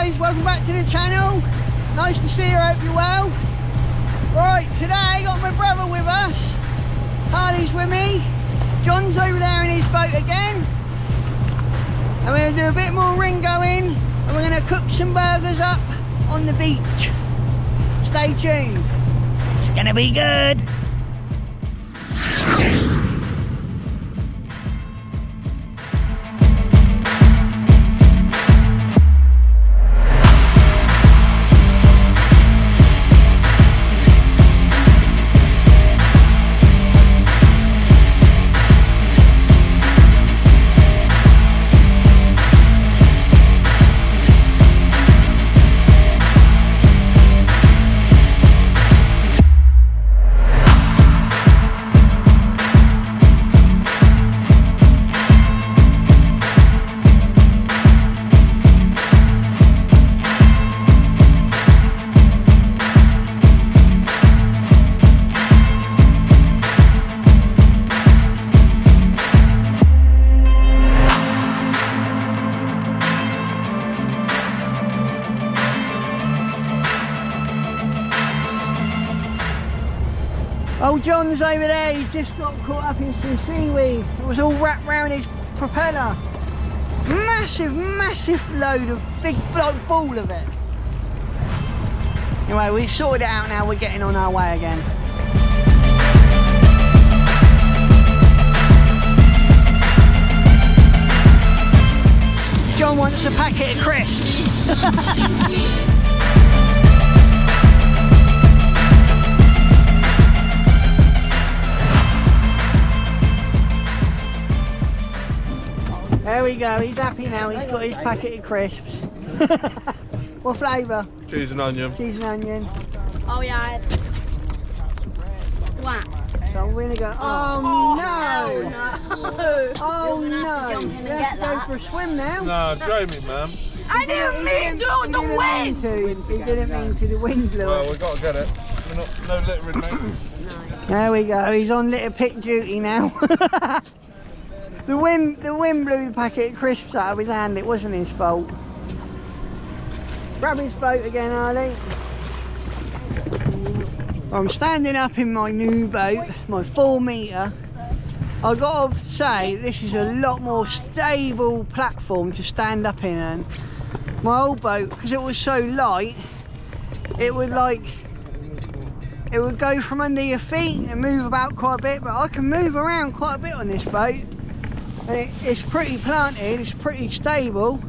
guys, welcome back to the channel. Nice to see you, hope you're well. Right, today I got my brother with us. Harley's with me. John's over there in his boat again. And we're going to do a bit more ring going, and we're going to cook some burgers up on the beach. Stay tuned. It's going to be good. Old John's over there, he's just got caught up in some seaweed. It was all wrapped around his propeller. Massive, massive load of big ball of it. Anyway, we've sorted it out now, we're getting on our way again. John wants a packet of crisps. There we go, he's happy now, he's got his packet of crisps. What flavour? Cheese and onion. Cheese and onion. Oh yeah. Wow. So we're gonna go, oh no! No. Oh You're gonna have to no! jump in and You have get to go that. for a swim now. No, Jamie, man. I didn't mean to, the wind! He didn't mean to, the wind blew Well, it. we've got to get it. We're not, no littering, mate. There we go, he's on litter pick duty now. The wind blew the packet of crisps out of his hand, it wasn't his fault. Grab his boat again, Harley. I'm standing up in my new boat, my 4 metre. I've got to say, this is a lot more stable platform to stand up in. And my old boat, because it was so light, it would go from under your feet and move about quite a bit, but I can move around quite a bit on this boat. And it's pretty planted, it's pretty stable.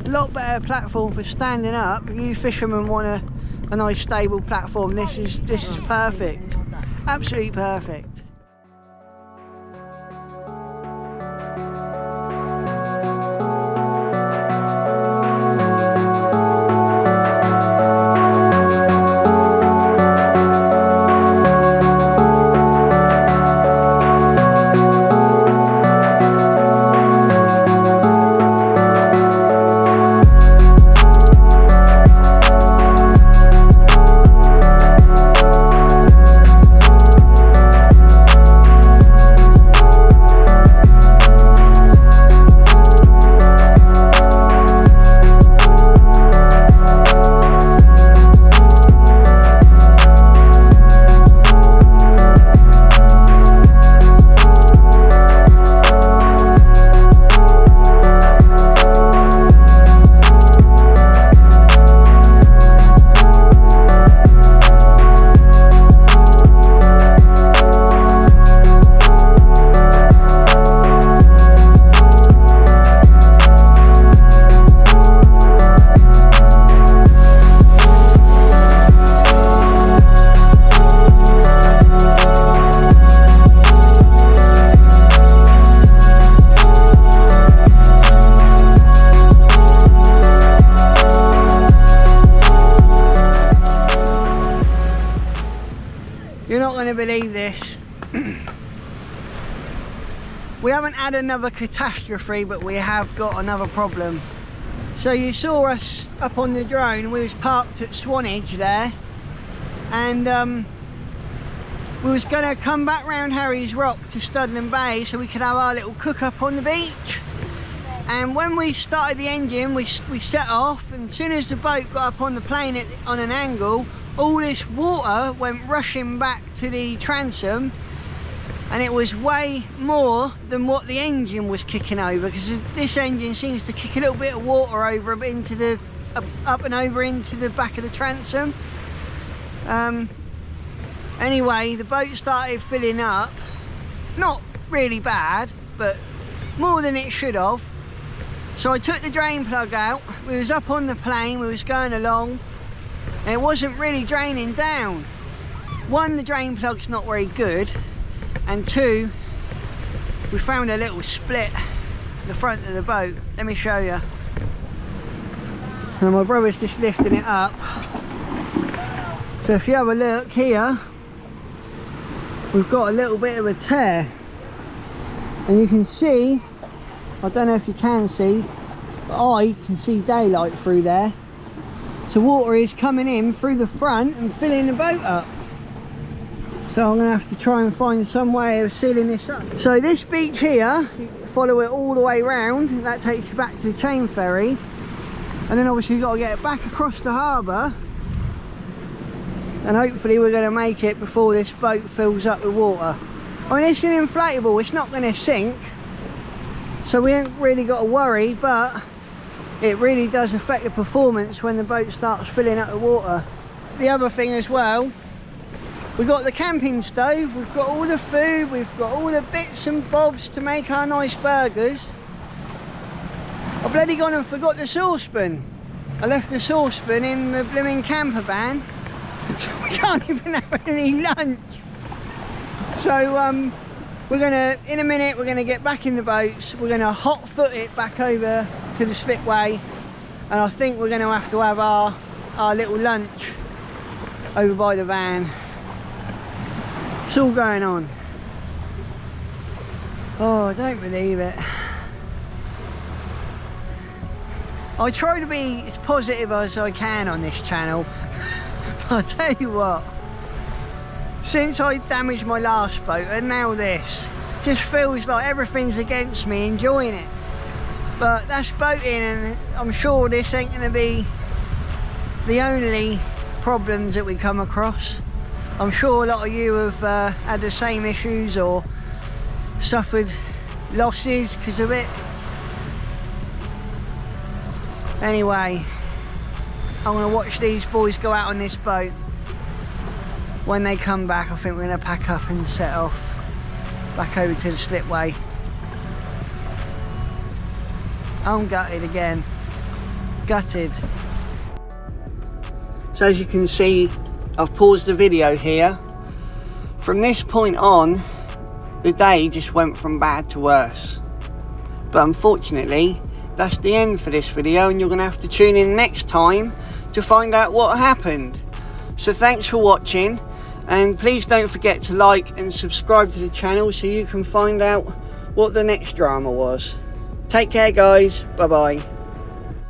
A lot better platform for standing up. You fishermen want a nice stable platform. This is perfect. Absolutely perfect. You're not going to believe this. We haven't had another catastrophe, but we have got another problem. So you saw us up on the drone, we was parked at Swanage there, and we was going to come back round Harry's Rock to Studland Bay so we could have our little cook up on the beach. And when we started the engine, we set off, and as soon as the boat got up on the plane on an angle, all this water went rushing back to the transom, and it was way more than what the engine was kicking over, because this engine seems to kick a little bit of water over into the up and over into the back of the transom. Anyway, the boat started filling up, not really bad, but more than it should have. So I took the drain plug out. We was up on the plane, we was going along, and it wasn't really draining down. One, the drain plug's not very good, and two, we found a little split in the front of the boat. Let me show you. And my brother's just lifting it up. So if you have a look here, we've got a little bit of a tear, and you can see, I don't know if you can see, but I can see daylight through there. So water is coming in through the front and filling the boat up. So I'm going to have to try and find some way of sealing this up. So this beach here, you follow it all the way round, that takes you back to the chain ferry, and then obviously you've got to get it back across the harbour, and hopefully we're going to make it before this boat fills up with water. I mean, it's an inflatable, it's not going to sink, so we ain't really got to worry, but it really does affect the performance when the boat starts filling up with water. The other thing as well, we've got the camping stove, we've got all the food, we've got all the bits and bobs to make our nice burgers. I've bloody gone and forgot the saucepan. I left the saucepan in the blooming camper van, so we can't even have any lunch. So we're gonna, in a minute, we're gonna get back in the boats, we're gonna hot foot it back over to the slipway, and I think we're gonna have to have our little lunch over by the van. It's all going on. Oh, I don't believe it. I try to be as positive as I can on this channel. I'll tell you what, since I damaged my last boat and now this, just feels like everything's against me enjoying it. But that's boating, and I'm sure this ain't going to be the only problems that we come across. I'm sure a lot of you have had the same issues or suffered losses because of it. Anyway, I'm going to watch these boys go out on this boat. When they come back, I think we're going to pack up and set off back over to the slipway. I'm gutted again. Gutted. So as you can see, I've paused the video here. From this point on, the day just went from bad to worse. But unfortunately, that's the end for this video, and you're going to have to tune in next time to find out what happened. So thanks for watching, and please don't forget to like and subscribe to the channel so you can find out what the next drama was. Take care guys, bye bye.